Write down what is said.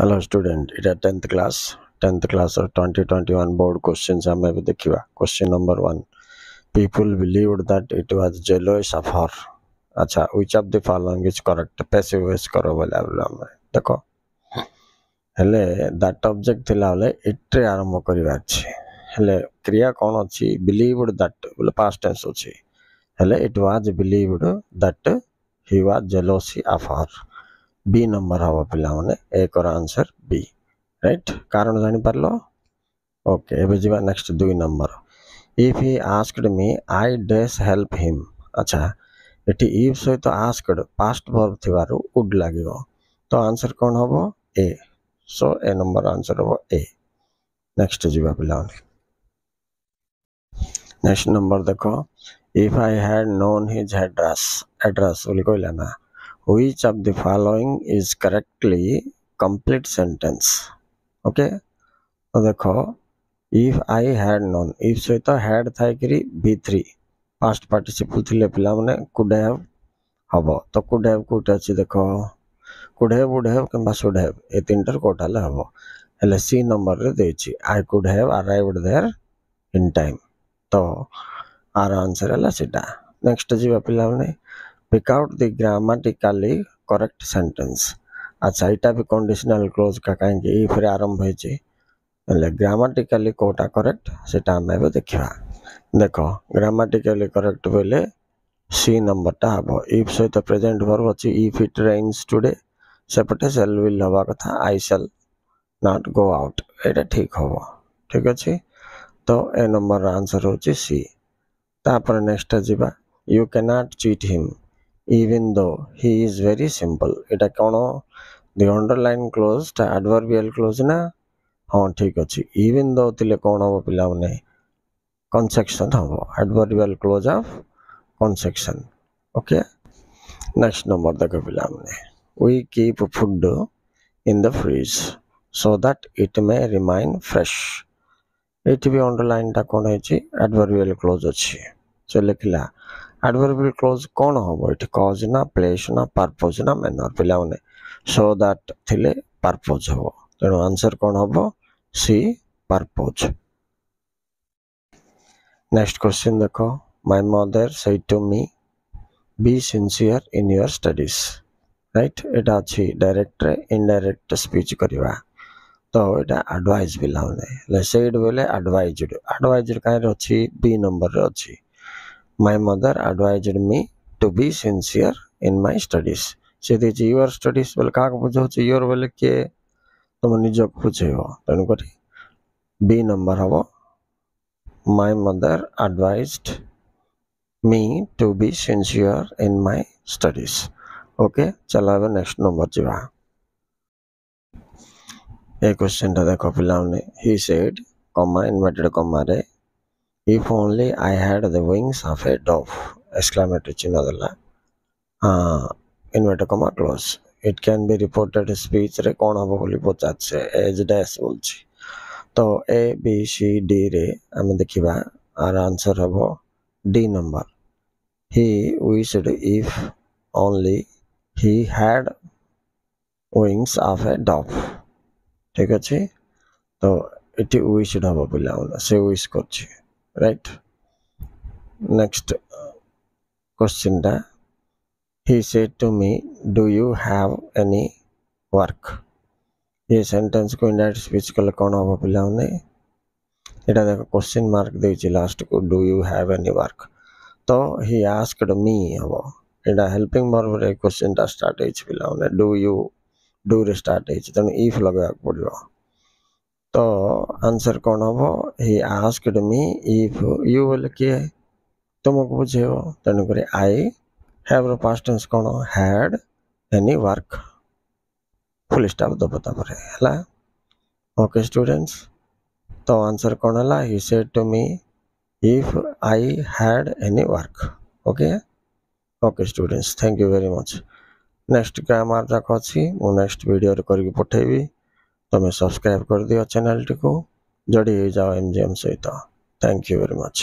Hello student, it is 10th class of 2021 board questions. I may देखिवा question number 1. People believed that it was jealous of her. अच्छा, which of the following is correct? Passive voice करो बोला हमें देखो हेले that object थिला बोले it रे आरंभ करिवार छी हेले क्रिया कौन अछि believed that बोले past tense अछि हेले it was believed that he was jealous of her. B number हम पिला माने एक और आंसर बी राइट कारण जानि परलो ओके एबे जीवा next 2 number if he asked me I dash help him अच्छा एटी इफ सहित आस्क्ड पास्ट वर्ब थिबारु वुड लागिवो तो आंसर कोन हबो ए सो ए नंबर आंसर हबो ए नेक्स्ट जीवा पिला नेक्स्ट नंबर देखो if I had known his address बोली कहला ना which of the following is correctly complete sentence okay तो देखो if I had known if सहित had था कि b3 past participle थिले पिला माने could have हबो तो could have कोटा अछि देखो could have would have किंबा should have ए तीनटर कोटाले हबो हेले सी नंबर रे देछि I could have arrived there in time तो आर आंसर हला सेटा नेक्स्ट जीवा पिला माने pick out the grammatically correct sentence अच्छा इटा भी कंडीशनल क्लोज का कहेंगे इफ रे आरंभ होई छै ले ग्रामेटिकली कोटा करेक्ट सेटा हमें देखिबा देखो ग्रामेटिकली करेक्ट बोले सी नंबर ता हबो इफ सहित प्रेजेंट वर्ब अछि इफ इट रेन्स टुडे सेपटे शेल विल हवा कथा I shall not go out एटा ठीक हबो ठीक अछि तो ए नंबर आंसर होछि सी तापर नेक्स्ट जिबा you can not cheat him even though he is very simple এটা কোন the underline clause টা adverbial clause না हां ठीक अछि even though तिले कोन हो पिला माने conjunction हो adverbial clause of conjunction okay next number देखो पिला माने we keep food in the fridge so that it may remain fresh एठी भी underline टा कोन है adverbial clause अछि so लिखला adverbial clause कौन होबो इट cause ना place ना purpose ना manner पिला माने so that थिले purpose हो तेनो आंसर कौन होबो सी purpose नेक्स्ट क्वेश्चन देखो my mother said to me be sincere in your studies right एटा अछि डायरेक्ट रे इनडायरेक्ट स्पीच करबा तो एटा एडवाइस पिला माने ले सेड बोले एडवाइज्ड काहे रे अछि बी नंबर रे अछि My mother advised me to be sincere in my studies. से देछि your studies बोले का बुझो छ your बोले के तुम निज बुझेबो तनु करी बी नंबर हबो My mother advised me to be sincere in my studies. Okay चला अब नेक्स्ट नंबर जिवा ए क्वेश्चन ता देखो पिलाउने he said comma inverted comma रे if only I had the wings of a dove exclamatory चिन्ह दला inverted comma close it can be reported speech रे कोन हबो बोली पचाछ एज डैश बोलछि तो ए बी सी डी रे हम देखिबा आर आंसर हबो D number he wished if only he had wings of a dove ठीक अछि तो इति wished हबो पिला से wish करछि right next question da he said to me do you have any work ये sentence को indirect speech कल कोन हो पिला ने एटा देखो क्वेश्चन मार्क दे छि लास्ट को do you have any work तो he asked me हो एटा हेल्पिंग वर्ब रे क्वेश्चन ता स्टार्ट है पिला ने do you do रे स्टार्ट है तने if लगा पड़ियो तो आंसर कौन हो he asked me if you will के तुमको बुझेबो तनु करे I have row past tense कौन had any work full stop दो पता परे हला ओके स्टूडेंट्स तो आंसर कौन हला he said to me if I had any work okay okay students thank you very much next grammar जाक अछि मु नेक्स्ट वीडियो रे करके पठेबी तमे सब्सक्राइब कर दियो चैनल टी को जोड़ी जाओ एमजीएम सहित थैंक यू वेरी मच।